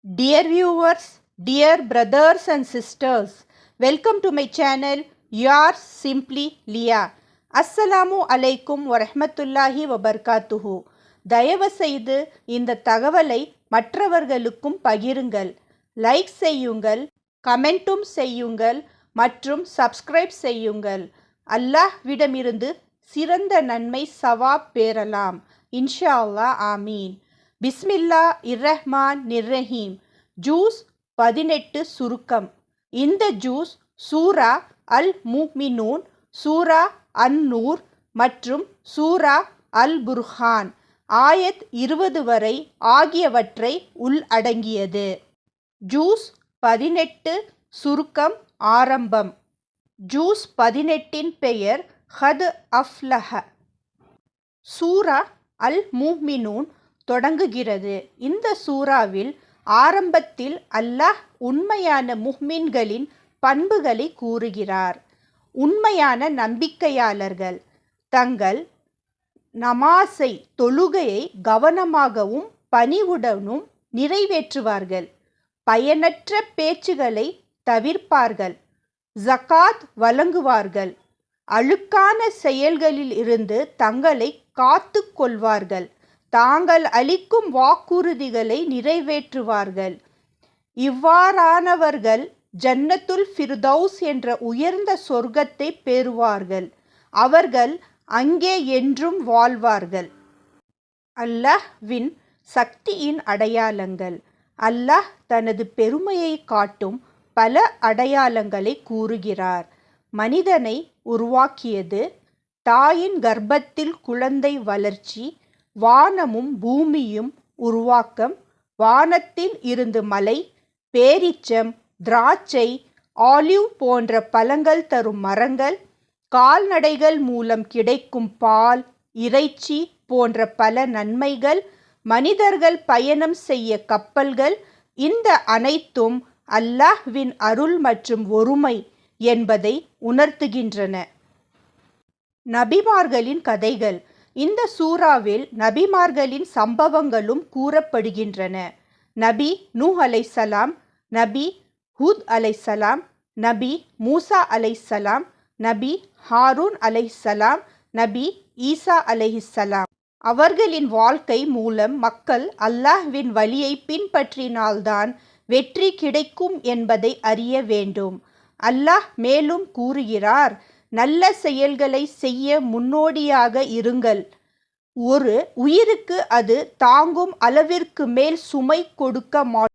Dear viewers, dear brothers and sisters, welcome to my channel, yours simply Lia. அஸ்ஸலாமு அலைக்கும் வரஹ்மத்துல்லாஹி வபர்காத்துஹு. தயவு செய்து இந்த தகவலை மற்றவர்களுக்கும் பகிருங்கள், லைக் செய்யுங்கள், கமெண்ட்டும் செய்யுங்கள் மற்றும் சப்ஸ்கிரைப் செய்யுங்கள். அல்லாஹ்விடமிருந்து சிறந்த நன்மை சவாப் பெறலாம். இன்ஷா அல்லாஹ், ஆமீன். பிஸ்மில்லா இர்ரஹ்மான் நிர்ரஹீம். ஜூஸ் 18 சுருக்கம். இந்த ஜூஸ் சூரா அல் முஃமினூன், சூரா அன்-நூர் மற்றும் சூரா அல் புர்ஹான் ஆயத் 20 வரை ஆகியவற்றை உள்ளடங்கியது. ஜூஸ் 18 சுருக்கம் ஆரம்பம். ஜூஸ் 18 பெயர் கத் அஃப்லஹ. சூரா அல் முஃமினூன் தொடங்குகிறது. இந்த சூறாவில் ஆரம்பத்தில் அல்லாஹ் உண்மையான முஃமின்களின் பண்புகளை கூறுகிறார். உண்மையான நம்பிக்கையாளர்கள் தங்கள் நமாஸை, தொழுகையை கவனமாகவும் பணிவுடனும் நிறைவேற்றுவார்கள். பயனற்ற பேச்சுகளை தவிர்ப்பார்கள். ஜகாத் வழங்குவார்கள். அழுக்கான செயல்களில் இருந்து தங்களை காத்து கொள்வார்கள். தாங்கள் அளிக்கும் வாக்குறுதிகளை நிறைவேற்றுவார்கள். இவ்வாறானவர்கள் ஜன்னத்துல் ஃபிர்தௌஸ் என்ற உயர்ந்த சொர்க்கத்தை பெறுவார்கள். அவர்கள் அங்கே என்றும் வாழ்வார்கள். அல்லாஹ்வின் சக்தியின் அடையாளங்கள். அல்லாஹ் தனது பெருமையை காட்டும் பல அடையாளங்களை கூறுகிறார். மனிதனை உருவாக்கியது, தாயின் கர்ப்பத்தில் குழந்தை வளர்ச்சி, வானமும் பூமியும் உருவாக்கம், வானத்தில் இருந்து மலை, பேரீச்சம், திராட்சை, ஆலிவ் போன்ற பழங்கள் தரும் மரங்கள், கால்நடைகள் மூலம் கிடைக்கும் பால், இறைச்சி போன்ற பல நன்மைகள், மனிதர்கள் பயணம் செய்ய கப்பல்கள், இந்த அனைத்தும் அல்லாஹ்வின் அருள் மற்றும் ஒருமை என்பதை உணர்த்துகின்றன. நபிமார்களின் கதைகள். இந்த சூறாவில் நபிமார்களின் சம்பவங்களும் கூறப்படுகின்றன. நபி நூஹ் அலைஹிஸ்ஸலாம், நபி ஹூத் அலைஹிஸ்ஸலாம், நபி மூசா அலைஹிஸ்ஸலாம், நபி ஹாரூன் அலைஹிஸ்ஸலாம், நபி ஈசா அலைஹிஸ்ஸலாம். அவர்களின் வாழ்க்கை மூலம் மக்கள் அல்லாஹ்வின் வழியை பின்பற்றினால்தான் வெற்றி கிடைக்கும் என்பதை அறிய வேண்டும். அல்லாஹ் மேலும் கூறுகிறார், நல்ல செயல்களை செய்ய முன்னோடியாக இருங்கள். ஒரு உயிருக்கு அது தாங்கும் அளவிற்கு மேல் சுமை கொடுக்க மாட்டோம்.